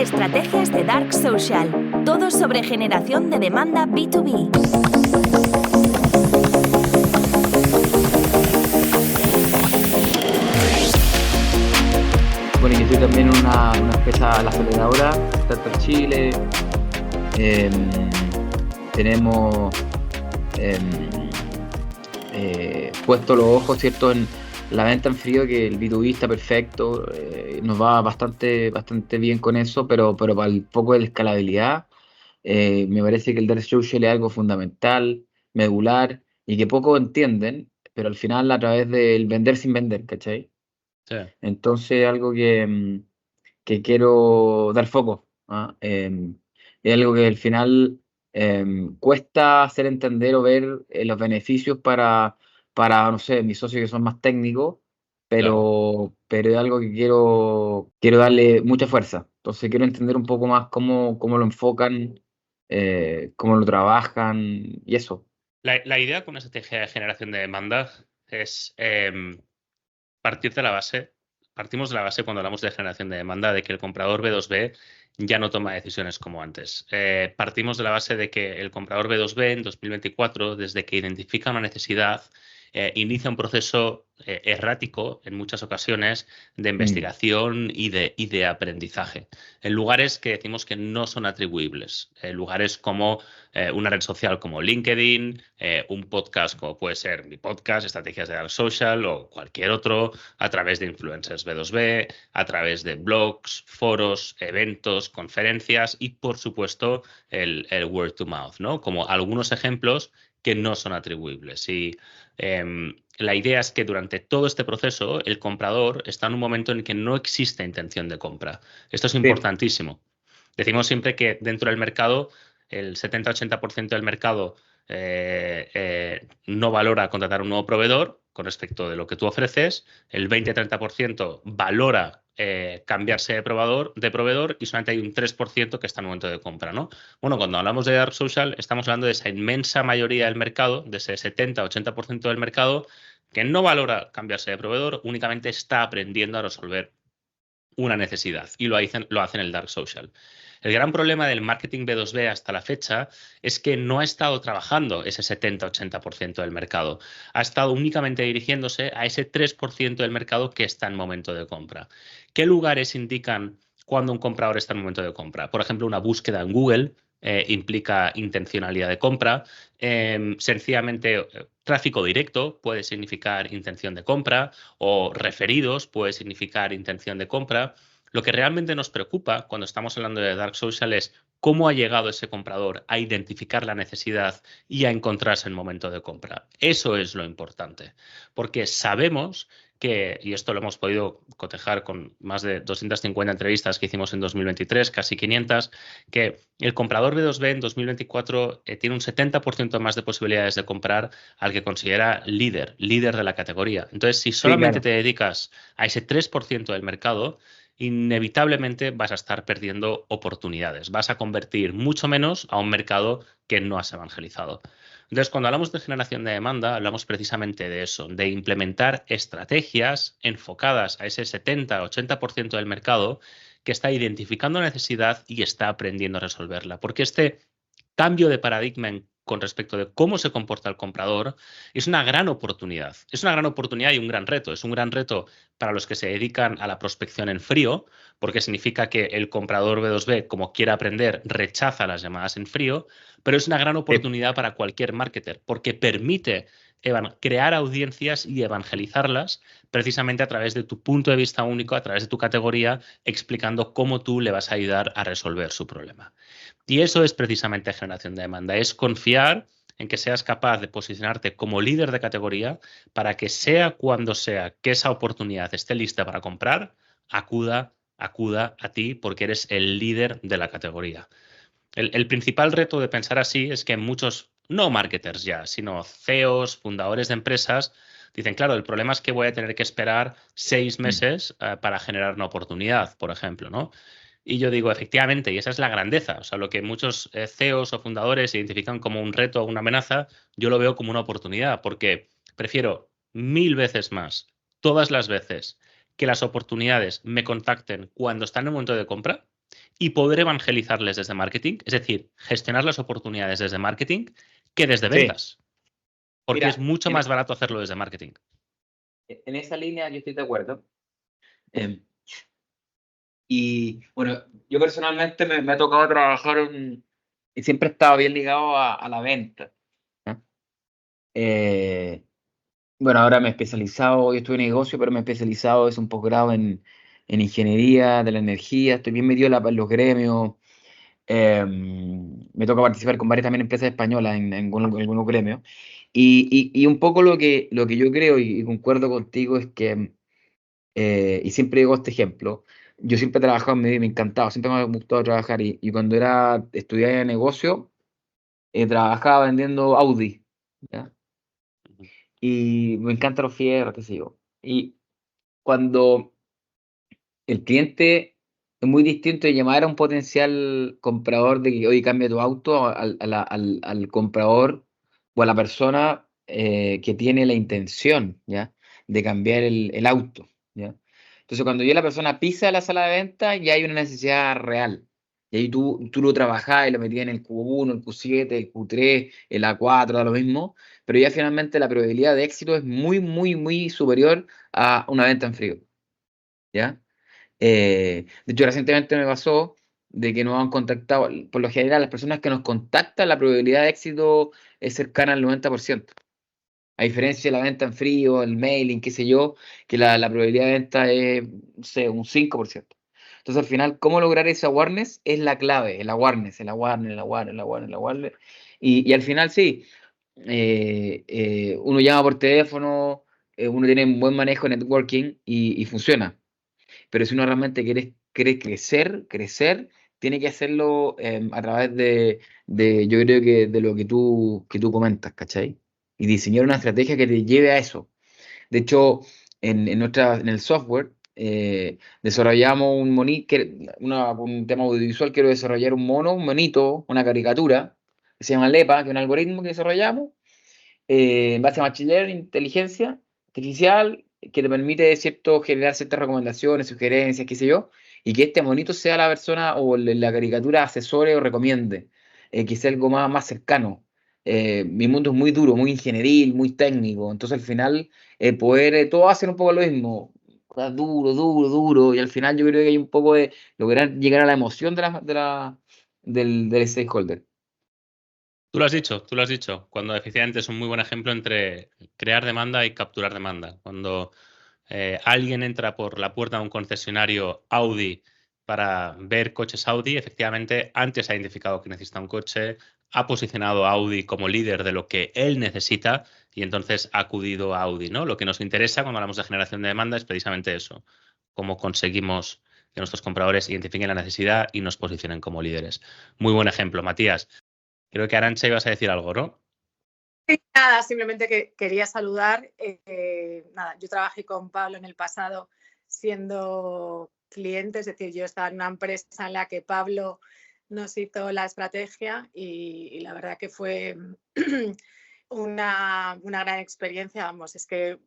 Estrategias de Dark Social. Todo sobre generación de demanda B2B. Bueno, yo soy también una empresa, la aceleradora, Startup Chile. Tenemos puesto los ojos, ¿cierto?, en la venta en frío, que el B2B está perfecto, nos va bastante bien con eso, pero para el foco de la escalabilidad, me parece que el Dark Social es algo fundamental, medular, y que poco entienden, pero al final a través del vender sin vender, ¿cachai? Sí. Entonces, algo que quiero dar foco, ¿ah? Es algo que al final cuesta hacer entender o ver los beneficios para, no sé, mis socios que son más técnicos, Claro. pero es algo que quiero darle mucha fuerza. Entonces quiero entender un poco más cómo lo enfocan, cómo lo trabajan y eso. La idea con una estrategia de generación de demanda es partir de la base. Partimos de la base cuando hablamos de generación de demanda de que el comprador B2B ya no toma decisiones como antes. Partimos de la base de que el comprador B2B en 2024, desde que identifica una necesidad, inicia un proceso errático en muchas ocasiones de Mm, investigación y de aprendizaje, en lugares que decimos que no son atribuibles, en lugares como una red social como LinkedIn, un podcast como puede ser mi podcast, Estrategias de Dark Social o cualquier otro, a través de influencers B2B, a través de blogs, foros, eventos, conferencias y, por supuesto, el word to mouth, ¿no? Como algunos ejemplos que no son atribuibles. Y la idea es que durante todo este proceso el comprador está en un momento en el que no existe intención de compra. Esto es sí, importantísimo. Decimos siempre que dentro del mercado el 70-80% del mercado no valora contratar un nuevo proveedor con respecto de lo que tú ofreces, el 20-30% valora cambiarse de proveedor y solamente hay un 3% que está en el momento de compra, ¿no? Bueno, cuando hablamos de Dark Social estamos hablando de esa inmensa mayoría del mercado, de ese 70-80% del mercado que no valora cambiarse de proveedor, únicamente está aprendiendo a resolver una necesidad y lo hacen el Dark Social. El gran problema del marketing B2B hasta la fecha es que no ha estado trabajando ese 70-80% del mercado. Ha estado únicamente dirigiéndose a ese 3% del mercado que está en momento de compra. ¿Qué lugares indican cuando un comprador está en momento de compra? Por ejemplo, una búsqueda en Google implica intencionalidad de compra. Sencillamente, tráfico directo puede significar intención de compra o referidos puede significar intención de compra. Lo que realmente nos preocupa cuando estamos hablando de Dark Social es cómo ha llegado ese comprador a identificar la necesidad y a encontrarse en momento de compra. Eso es lo importante, porque sabemos que, y esto lo hemos podido cotejar con más de 250 entrevistas que hicimos en 2023, casi 500, que el comprador B2B en 2024 tiene un 70% más de posibilidades de comprar al que considera líder de la categoría. Entonces, si sí, solamente claro. te dedicas a ese 3% del mercado, inevitablemente vas a estar perdiendo oportunidades. Vas a convertir mucho menos a un mercado que no has evangelizado. Entonces, cuando hablamos de generación de demanda, hablamos precisamente de eso, de implementar estrategias enfocadas a ese 70-80% del mercado que está identificando necesidad y está aprendiendo a resolverla. Porque este cambio de paradigma con respecto de cómo se comporta el comprador es una gran oportunidad. Es una gran oportunidad y un gran reto. Es un gran reto para los que se dedican a la prospección en frío, porque significa que el comprador B2B, como quiere aprender, rechaza las llamadas en frío, pero es una gran oportunidad para cualquier marketer, porque permite crear audiencias y evangelizarlas precisamente a través de tu punto de vista único, a través de tu categoría, explicando cómo tú le vas a ayudar a resolver su problema. Y eso es precisamente generación de demanda, es confiar en que seas capaz de posicionarte como líder de categoría para que sea cuando sea que esa oportunidad esté lista para comprar, acuda a ti porque eres el líder de la categoría. El principal reto de pensar así es que muchos, no marketers ya, sino CEOs, fundadores de empresas, dicen, claro, el problema es que voy a tener que esperar 6 Mm. meses para generar una oportunidad, por ejemplo, ¿no? Y yo digo, efectivamente, y esa es la grandeza. O sea, lo que muchos CEOs o fundadores identifican como un reto o una amenaza, yo lo veo como una oportunidad, porque prefiero 1000 veces más, todas las veces, que las oportunidades me contacten cuando están en el momento de compra, y poder evangelizarles desde marketing, es decir, gestionar las oportunidades desde marketing que desde Sí. ventas. Porque Mira, es mucho más barato hacerlo desde marketing. En esa línea yo estoy de acuerdo. Y bueno, yo personalmente me ha tocado trabajar y siempre he estado bien ligado a la venta, ¿no? Bueno, ahora me he especializado, yo estuve en negocio, pero me he especializado, es un posgrado en ingeniería de la energía, estoy bien metido en los gremios. Me toca participar con varias también empresas españolas en algunos gremios. Y un poco lo que yo creo y concuerdo contigo es que, y siempre digo este ejemplo, yo siempre he trabajado en medio y me ha encantado, siempre me ha gustado trabajar y cuando estudiaba negocio, trabajaba vendiendo Audi, ¿ya? Y me encantan los fierros, qué sé yo. Y cuando el cliente es muy distinto de llamar a un potencial comprador de que, oye, cambia tu auto al comprador o a la persona que tiene la intención, ¿ya? De cambiar el auto, ¿ya? Entonces, cuando ya la persona pisa la sala de venta, ya hay una necesidad real. Y ahí tú lo trabajás y lo metías en el Q1, el Q7, el Q3, el A4, da lo mismo, pero ya finalmente la probabilidad de éxito es muy, muy, muy superior a una venta en frío, ¿ya? De hecho, recientemente me pasó de que nos han contactado, por lo general, las personas que nos contactan, la probabilidad de éxito es cercana al 90%. A diferencia de la venta en frío, el mailing, qué sé yo, que la probabilidad de venta es, no sé, un 5%. Entonces, al final, ¿cómo lograr ese awareness? Es la clave, el awareness, el awareness, el awareness, el awareness, el awareness. Y al final, sí, uno llama por teléfono, uno tiene un buen manejo de networking y funciona. Pero si uno realmente quiere crecer, tiene que hacerlo a través yo creo que de lo que tú comentas, ¿cachai? Y diseñar una estrategia que te lleve a eso. De hecho, en el software desarrollamos un tema audiovisual, quiero desarrollar un monito, una caricatura, que se llama LEPA, que es un algoritmo que desarrollamos en base a Machine Learning, inteligencia artificial, que te permite generar ciertas recomendaciones, sugerencias, qué sé yo, y que este monito sea la persona o la caricatura asesore o recomiende, que sea algo más cercano. Mi mundo es muy duro, muy ingenieril, muy técnico, entonces al final poder todos hacen un poco lo mismo, duro, duro, duro, y al final yo creo que hay un poco de lograr llegar a la emoción del stakeholder. Tú lo has dicho, tú lo has dicho. Cuando efectivamente es un muy buen ejemplo entre crear demanda y capturar demanda. Cuando alguien entra por la puerta de un concesionario Audi para ver coches Audi, efectivamente antes ha identificado que necesita un coche, ha posicionado a Audi como líder de lo que él necesita y entonces ha acudido a Audi, ¿no? Lo que nos interesa cuando hablamos de generación de demanda es precisamente eso, cómo conseguimos que nuestros compradores identifiquen la necesidad y nos posicionen como líderes. Muy buen ejemplo, Matías. Creo que Arantxa ibas a decir algo, ¿no? Sí, nada, simplemente que quería saludar. Nada, yo trabajé con Pablo en el pasado siendo cliente, es decir, yo estaba en una empresa en la que Pablo nos hizo la estrategia y la verdad que fue una gran experiencia. Vamos, es que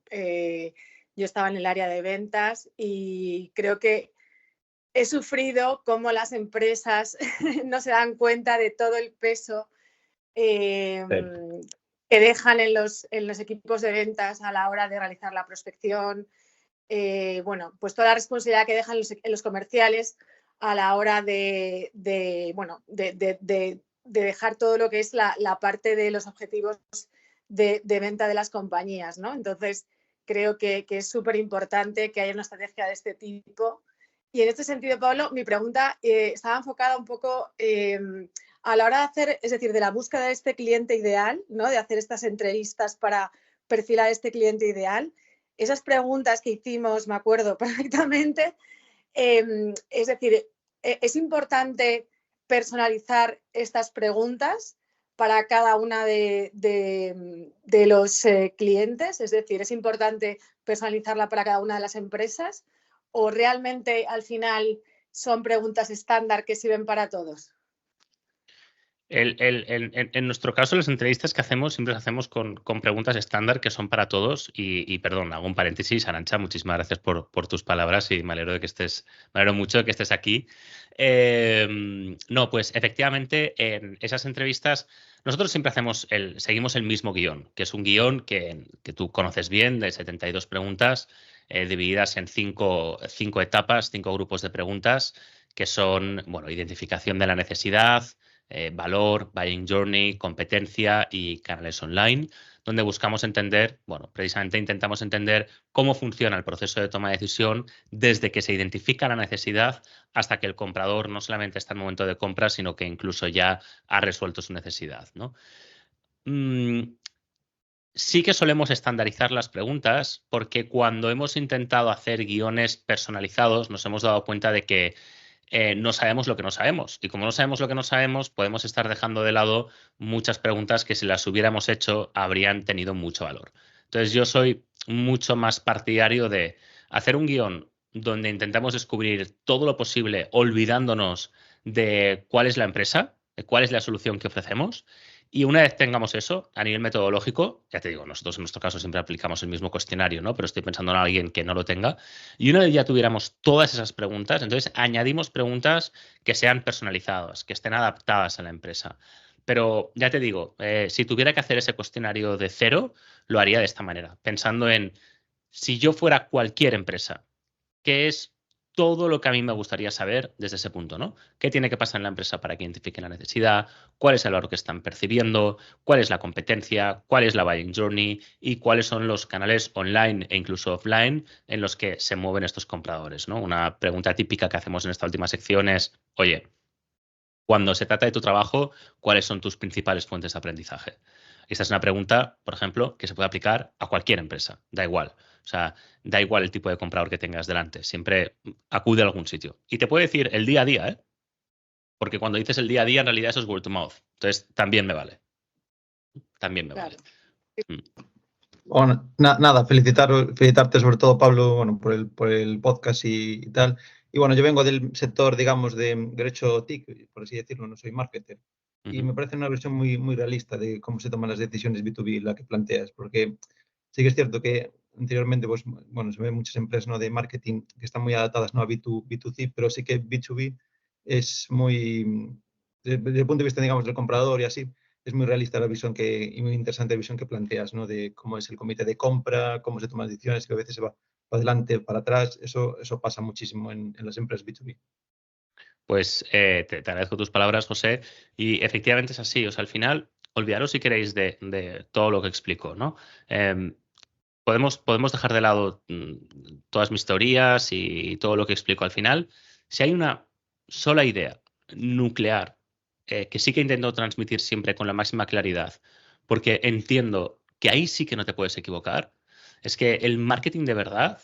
yo estaba en el área de ventas y creo que he sufrido cómo las empresas no se dan cuenta de todo el peso que dejan en los equipos de ventas a la hora de realizar la prospección. Bueno, pues toda la responsabilidad que dejan en los comerciales a la hora de dejar todo lo que es la parte de los objetivos de venta de las compañías, ¿no? Entonces, creo que es súper importante que haya una estrategia de este tipo. Y en este sentido, Pablo, mi pregunta estaba enfocada un poco a la hora de hacer, es decir, de la búsqueda de este cliente ideal, ¿no? De hacer estas entrevistas para perfilar este cliente ideal. Esas preguntas que hicimos, me acuerdo perfectamente, es decir, es importante personalizar estas preguntas para cada una de los clientes, es decir, es importante personalizarla para cada una de las empresas o realmente al final son preguntas estándar que sirven para todos. En nuestro caso, las entrevistas que hacemos siempre las hacemos con preguntas estándar que son para todos. Perdón, hago un paréntesis, Arantxa, muchísimas gracias por tus palabras y me alegro mucho de que estés aquí. No, pues efectivamente, en esas entrevistas nosotros siempre seguimos el mismo guión, que es un guión que tú conoces bien, de 72 preguntas, divididas en cinco etapas, 5 grupos de preguntas, que son, bueno, identificación de la necesidad, valor, buying journey, competencia y canales online, donde buscamos entender, bueno, precisamente intentamos entender cómo funciona el proceso de toma de decisión desde que se identifica la necesidad hasta que el comprador no solamente está en el momento de compra, sino que incluso ya ha resuelto su necesidad, ¿no? Sí que solemos estandarizar las preguntas porque cuando hemos intentado hacer guiones personalizados nos hemos dado cuenta de que no sabemos lo que no sabemos. Y como no sabemos lo que no sabemos, podemos estar dejando de lado muchas preguntas que si las hubiéramos hecho habrían tenido mucho valor. Entonces yo soy mucho más partidario de hacer un guión donde intentamos descubrir todo lo posible olvidándonos de cuál es la empresa, de cuál es la solución que ofrecemos. Y una vez tengamos eso, a nivel metodológico, ya te digo, nosotros en nuestro caso siempre aplicamos el mismo cuestionario, ¿no? Pero estoy pensando en alguien que no lo tenga. Y una vez ya tuviéramos todas esas preguntas, entonces añadimos preguntas que sean personalizadas, que estén adaptadas a la empresa. Pero ya te digo, si tuviera que hacer ese cuestionario de cero, lo haría de esta manera, pensando en si yo fuera cualquier empresa, ¿qué es todo lo que a mí me gustaría saber desde ese punto, ¿no? ¿Qué tiene que pasar en la empresa para que identifique la necesidad? ¿Cuál es el valor que están percibiendo? ¿Cuál es la competencia? ¿Cuál es la buying journey? ¿Y cuáles son los canales online e incluso offline en los que se mueven estos compradores, ¿no? Una pregunta típica que hacemos en esta última sección es, oye, cuando se trata de tu trabajo, ¿cuáles son tus principales fuentes de aprendizaje? Esta es una pregunta, por ejemplo, que se puede aplicar a cualquier empresa, da igual. O sea, da igual el tipo de comprador que tengas delante, siempre acude a algún sitio. Y te puede decir el día a día, ¿eh? Porque cuando dices el día a día, en realidad eso es word of mouth. Entonces, también me vale. También me vale. Bueno, nada, felicitarte sobre todo, Pablo, bueno, por el podcast y tal. Y bueno, yo vengo del sector, digamos, de derecho TIC, por así decirlo, no soy marketer. Y me parece una versión muy, muy realista de cómo se toman las decisiones B2B, la que planteas, porque sí que es cierto que anteriormente, pues, bueno, se ven muchas empresas, ¿no?, de marketing que están muy adaptadas, ¿no?, a B2C, pero sí que B2B es muy, desde el punto de vista, digamos, del comprador y así, es muy realista la visión y muy interesante la visión que planteas, ¿no?, de cómo es el comité de compra, cómo se toman decisiones, que a veces se va para adelante, para atrás. Eso pasa muchísimo en las empresas B2B. Pues te agradezco tus palabras, José. Y efectivamente es así. O sea, al final, olvidaros si queréis de todo lo que explico, ¿no? Podemos dejar de lado todas mis teorías y todo lo que explico al final. Si hay una sola idea nuclear que sí que intento transmitir siempre con la máxima claridad, porque entiendo que ahí sí que no te puedes equivocar, es que el marketing de verdad,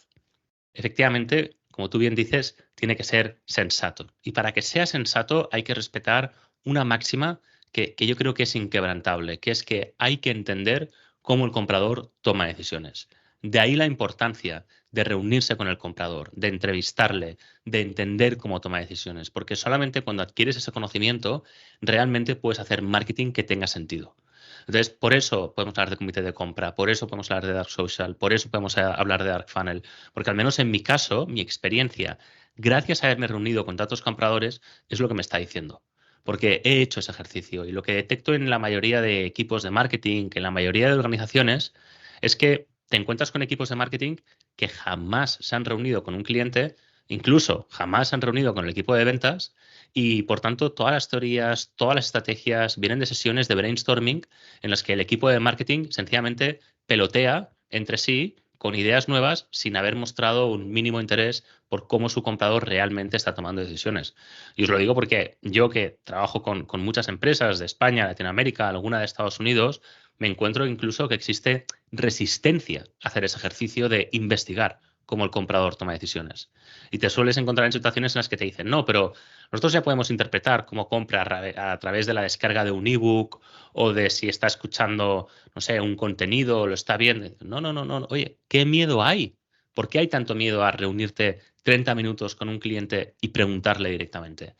efectivamente, como tú bien dices, tiene que ser sensato. Y para que sea sensato hay que respetar una máxima que yo creo que es inquebrantable, que es que hay que entender cómo el comprador toma decisiones. De ahí la importancia de reunirse con el comprador, de entrevistarle, de entender cómo toma decisiones, porque solamente cuando adquieres ese conocimiento realmente puedes hacer marketing que tenga sentido. Entonces, por eso podemos hablar de comité de compra, por eso podemos hablar de Dark Social, por eso podemos hablar de Dark Funnel, porque al menos en mi caso, mi experiencia, gracias a haberme reunido con tantos compradores, es lo que me está diciendo. Porque he hecho ese ejercicio y lo que detecto en la mayoría de equipos de marketing, que en la mayoría de organizaciones, es que te encuentras con equipos de marketing que jamás se han reunido con un cliente, incluso jamás se han reunido con el equipo de ventas y, por tanto, todas las teorías, todas las estrategias vienen de sesiones de brainstorming en las que el equipo de marketing sencillamente pelotea entre sí con ideas nuevas sin haber mostrado un mínimo interés por cómo su comprador realmente está tomando decisiones. Y os lo digo porque yo, que trabajo con muchas empresas de España, Latinoamérica, alguna de Estados Unidos, me encuentro incluso que existe resistencia a hacer ese ejercicio de investigar cómo el comprador toma decisiones. Y te sueles encontrar en situaciones en las que te dicen, no, pero nosotros ya podemos interpretar cómo compra a través de la descarga de un ebook o de si está escuchando, no sé, un contenido o lo está viendo. No. Oye, ¿qué miedo hay? ¿Por qué hay tanto miedo a reunirte 30 minutos con un cliente y preguntarle directamente?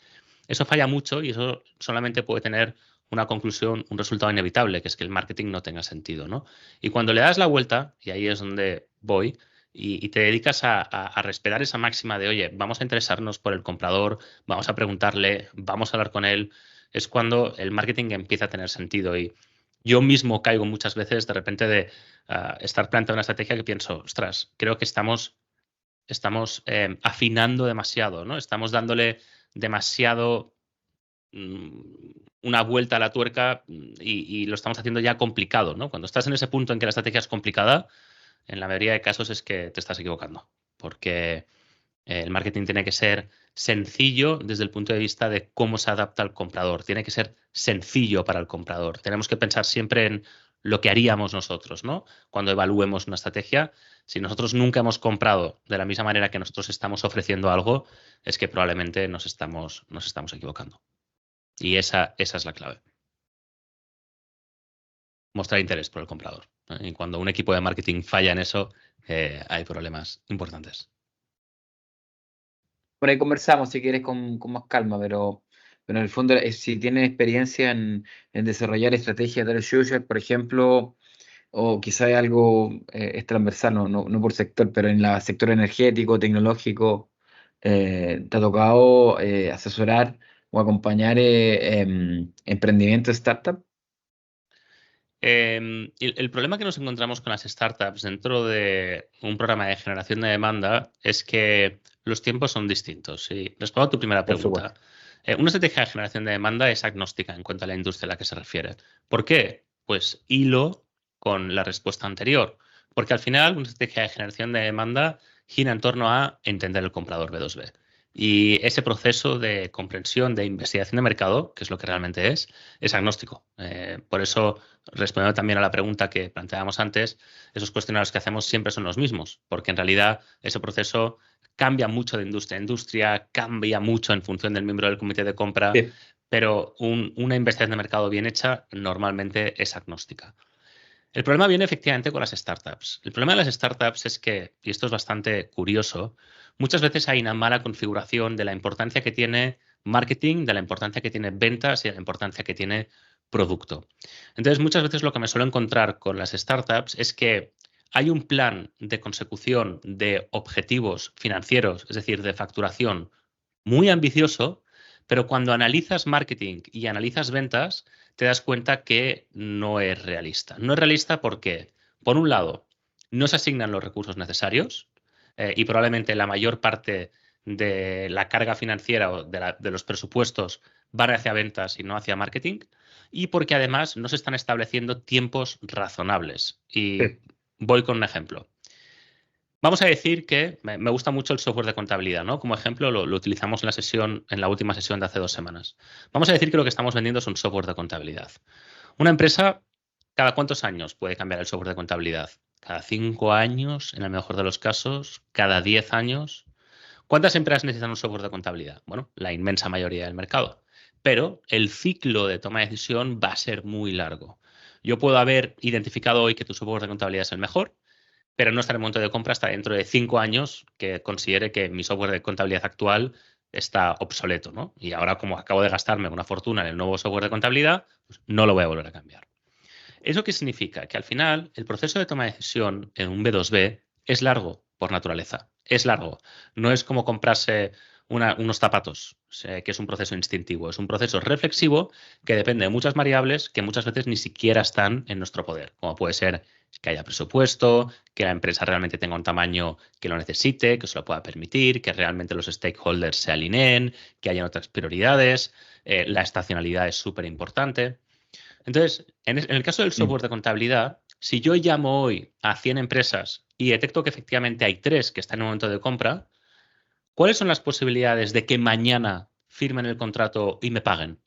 Eso falla mucho y eso solamente puede tener una conclusión, un resultado inevitable, que es que el marketing no tenga sentido, ¿no? Y cuando le das la vuelta, y ahí es donde voy, y te dedicas a respetar esa máxima de, oye, vamos a interesarnos por el comprador, vamos a preguntarle, vamos a hablar con él, es cuando el marketing empieza a tener sentido. Y yo mismo caigo muchas veces de repente de estar planteando una estrategia que pienso, ostras, creo que estamos afinando demasiado, ¿no? Estamos dándole demasiado una vuelta a la tuerca y lo estamos haciendo ya complicado, ¿no? Cuando estás en ese punto en que la estrategia es complicada, en la mayoría de casos es que te estás equivocando, porque el marketing tiene que ser sencillo desde el punto de vista de cómo se adapta al comprador. Tiene que ser sencillo para el comprador. Tenemos que pensar siempre en lo que haríamos nosotros, ¿no? Cuando evaluemos una estrategia, si nosotros nunca hemos comprado de la misma manera que nosotros estamos ofreciendo algo, es que probablemente nos estamos equivocando. Y esa es la clave. Mostrar interés por el comprador, ¿no? Y cuando un equipo de marketing falla en eso, hay problemas importantes. Por ahí conversamos si quieres con más calma, pero en el fondo, si tienes experiencia en desarrollar estrategias de los users, por ejemplo, o quizá algo es transversal, no por sector, pero en el sector energético, tecnológico, ¿te ha tocado asesorar o acompañar emprendimientos startup? El problema que nos encontramos con las startups dentro de un programa de generación de demanda es que los tiempos son distintos. Y respondo a tu primera Por pregunta. supuesto. Una estrategia de generación de demanda es agnóstica en cuanto a la industria a la que se refiere. ¿Por qué? Pues hilo con la respuesta anterior. Porque al final una estrategia de generación de demanda gira en torno a entender el comprador B2B. Y ese proceso de comprensión, de investigación de mercado, que es lo que realmente es agnóstico. Por eso, respondiendo también a la pregunta que planteábamos antes, esos cuestionarios que hacemos siempre son los mismos, porque en realidad ese proceso cambia mucho de industria a industria, cambia mucho en función del miembro del comité de compra, Sí. pero una investigación de mercado bien hecha normalmente es agnóstica. El problema viene efectivamente con las startups. El problema de las startups es que, y esto es bastante curioso, muchas veces hay una mala configuración de la importancia que tiene marketing, de la importancia que tiene ventas y de la importancia que tiene producto. Entonces, muchas veces lo que me suelo encontrar con las startups es que hay un plan de consecución de objetivos financieros, es decir, de facturación, muy ambicioso, pero cuando analizas marketing y analizas ventas, te das cuenta que no es realista. No es realista porque, por un lado, no se asignan los recursos necesarios y probablemente la mayor parte de la carga financiera o de los presupuestos van hacia ventas y no hacia marketing, y porque además no se están estableciendo tiempos razonables. Y Sí. voy con un ejemplo. Vamos a decir que me gusta mucho el software de contabilidad, ¿no? Como ejemplo, lo utilizamos en la última sesión de hace 2 semanas. Vamos a decir que lo que estamos vendiendo es un software de contabilidad. Una empresa, ¿cada cuántos años puede cambiar el software de contabilidad? ¿Cada 5 años, en el mejor de los casos? ¿Cada 10 años? ¿Cuántas empresas necesitan un software de contabilidad? Bueno, la inmensa mayoría del mercado. Pero el ciclo de toma de decisión va a ser muy largo. Yo puedo haber identificado hoy que tu software de contabilidad es el mejor, pero no estaré en momento de compra hasta dentro de 5 años que considere que mi software de contabilidad actual está obsoleto, ¿no? Y ahora, como acabo de gastarme una fortuna en el nuevo software de contabilidad, pues no lo voy a volver a cambiar. ¿Eso qué significa? Que al final el proceso de toma de decisión en un B2B es largo por naturaleza. Es largo. No es como comprarse unos zapatos, que es un proceso instintivo. Es un proceso reflexivo que depende de muchas variables que muchas veces ni siquiera están en nuestro poder, como puede ser que haya presupuesto, que la empresa realmente tenga un tamaño que lo necesite, que se lo pueda permitir, que realmente los stakeholders se alineen, que hayan otras prioridades. La estacionalidad es súper importante. Entonces, en el caso del software de contabilidad, si yo llamo hoy a 100 empresas y detecto que efectivamente hay 3 que están en un momento de compra, ¿cuáles son las posibilidades de que mañana firmen el contrato y me paguen?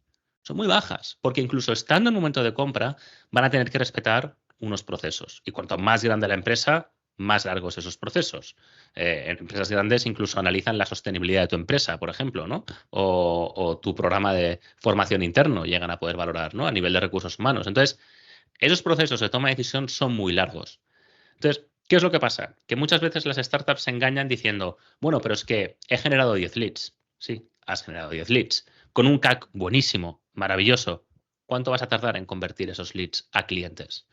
Son muy bajas, porque incluso estando en un momento de compra van a tener que respetar unos procesos. Y cuanto más grande la empresa, más largos esos procesos. En empresas grandes incluso analizan la sostenibilidad de tu empresa, por ejemplo, ¿no? O tu programa de formación interno llegan a poder valorar, ¿no? A nivel de recursos humanos. Entonces, esos procesos de toma de decisión son muy largos. Entonces, ¿qué es lo que pasa? Que muchas veces las startups se engañan diciendo, bueno, pero es que he generado 10 leads. Sí, has generado 10 leads. Con un CAC buenísimo, maravilloso. ¿cuánto vas a tardar en convertir esos leads a clientes?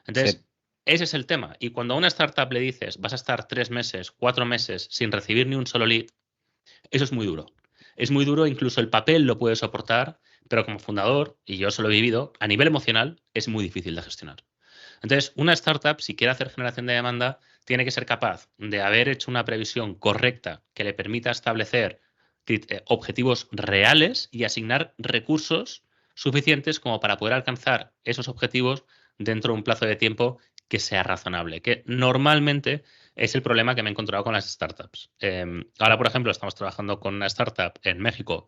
Entonces, ese es el tema. Y cuando a una startup le dices, vas a estar 3 meses, 4 meses sin recibir ni un solo lead, eso es muy duro. Es muy duro, incluso el papel lo puede soportar, pero como fundador, y yo eso lo he vivido, a nivel emocional es muy difícil de gestionar. Entonces, una startup, si quiere hacer generación de demanda, tiene que ser capaz de haber hecho una previsión correcta que le permita establecer objetivos reales y asignar recursos suficientes como para poder alcanzar esos objetivos dentro de un plazo de tiempo que sea razonable, que normalmente es el problema que me he encontrado con las startups. Ahora, por ejemplo, estamos trabajando con una startup en México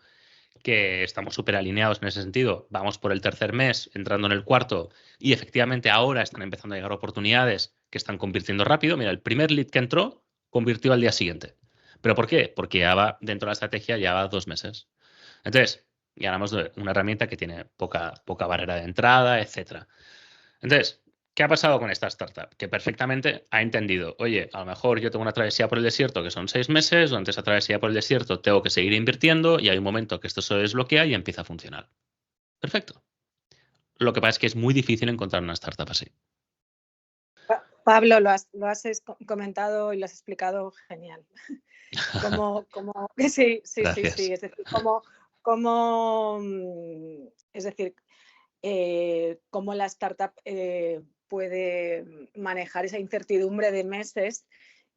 que estamos súper alineados en ese sentido. Vamos por el 3er mes, entrando en el 4º, y efectivamente ahora están empezando a llegar oportunidades que están convirtiendo rápido. Mira, el primer lead que entró convirtió al día siguiente. ¿Pero por qué? Porque ya va, dentro de la estrategia, ya va 2 meses. Entonces, ya hablamos de una herramienta que tiene poca barrera de entrada, etcétera. Entonces, ¿qué ha pasado con esta startup? Que perfectamente ha entendido, oye, a lo mejor yo tengo una travesía por el desierto que son 6 meses, durante esa travesía por el desierto tengo que seguir invirtiendo y hay un momento que esto se desbloquea y empieza a funcionar. Perfecto. Lo que pasa es que es muy difícil encontrar una startup así. Pablo, lo has comentado y lo has explicado genial. Sí. Es decir, cómo la startup puede manejar esa incertidumbre de meses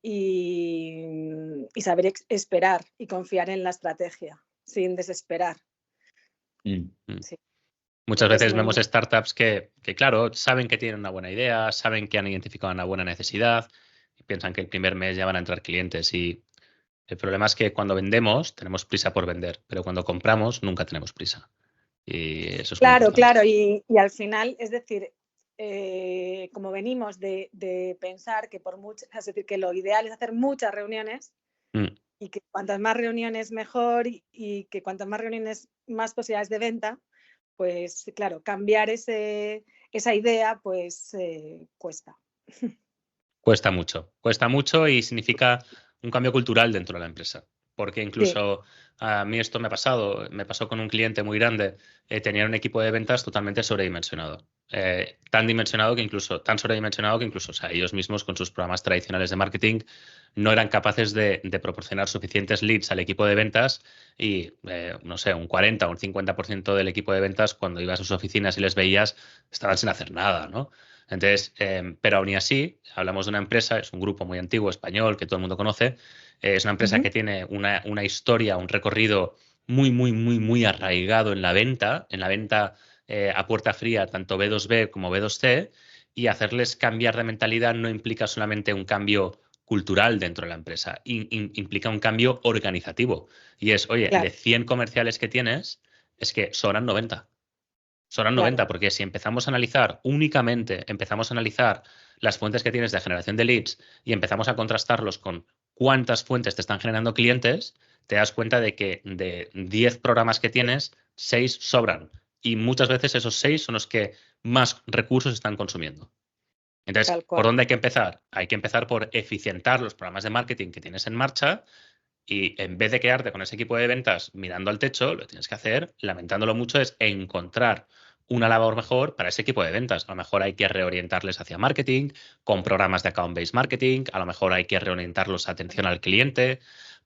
y saber esperar y confiar en la estrategia sin desesperar. Sí. Muchas veces vemos startups que, claro, saben que tienen una buena idea, saben que han identificado una buena necesidad y piensan que el primer mes ya van a entrar clientes. Y el problema es que cuando vendemos tenemos prisa por vender, pero cuando compramos nunca tenemos prisa. Y eso es claro. Y al final, es decir, como venimos de pensar que es decir, que lo ideal es hacer muchas reuniones y que cuantas más reuniones mejor y que cuantas más reuniones más posibilidades de venta, pues claro, cambiar esa idea pues cuesta. Cuesta mucho y significa un cambio cultural dentro de la empresa. Porque incluso a mí esto me pasó con un cliente muy grande, tenía un equipo de ventas totalmente sobredimensionado. Tan sobredimensionado que incluso, o sea, ellos mismos con sus programas tradicionales de marketing no eran capaces de proporcionar suficientes leads al equipo de ventas y, no sé, un 40 o un 50% del equipo de ventas, cuando ibas a sus oficinas y les veías, estaban sin hacer nada, ¿no? Entonces, pero aún así, hablamos de una empresa, es un grupo muy antiguo, español, que todo el mundo conoce, es una empresa que tiene una historia, un recorrido muy arraigado en la venta a puerta fría, tanto B2B como B2C, y hacerles cambiar de mentalidad no implica solamente un cambio cultural dentro de la empresa, implica un cambio organizativo. Y es, oye, de 100 comerciales que tienes, es que sobran 90. Sobran 90, porque si empezamos a analizar las fuentes que tienes de generación de leads y empezamos a contrastarlos con cuántas fuentes te están generando clientes, te das cuenta de que de 10 programas que tienes, 6 sobran. Y muchas veces esos 6 son los que más recursos están consumiendo. Entonces, ¿por dónde hay que empezar? Hay que empezar por eficientar los programas de marketing que tienes en marcha y en vez de quedarte con ese equipo de ventas mirando al techo, lo que tienes que hacer, lamentándolo mucho, es encontrar una labor mejor para ese equipo de ventas. A lo mejor hay que reorientarles hacia marketing, con programas de account-based marketing, a lo mejor hay que reorientarlos a atención al cliente,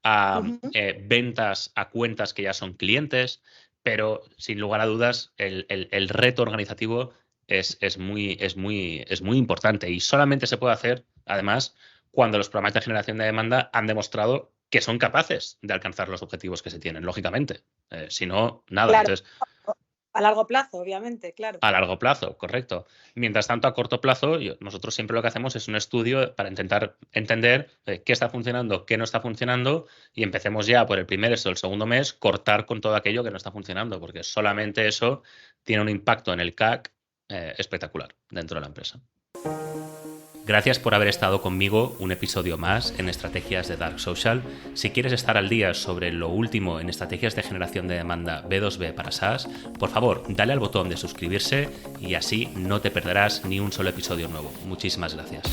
a ventas a cuentas que ya son clientes, pero sin lugar a dudas el reto organizativo es muy importante y solamente se puede hacer, además, cuando los programas de generación de demanda han demostrado que son capaces de alcanzar los objetivos que se tienen, lógicamente. Si no, nada. Claro. Entonces, a largo plazo, obviamente, claro. A largo plazo, correcto. Mientras tanto, a corto plazo, nosotros siempre lo que hacemos es un estudio para intentar entender qué está funcionando, qué no está funcionando y empecemos ya por el primer o el segundo mes cortar con todo aquello que no está funcionando, porque solamente eso tiene un impacto en el CAC espectacular dentro de la empresa. Gracias por haber estado conmigo un episodio más en Estrategias de Dark Social. Si quieres estar al día sobre lo último en estrategias de generación de demanda B2B para SaaS, por favor, dale al botón de suscribirse y así no te perderás ni un solo episodio nuevo. Muchísimas gracias.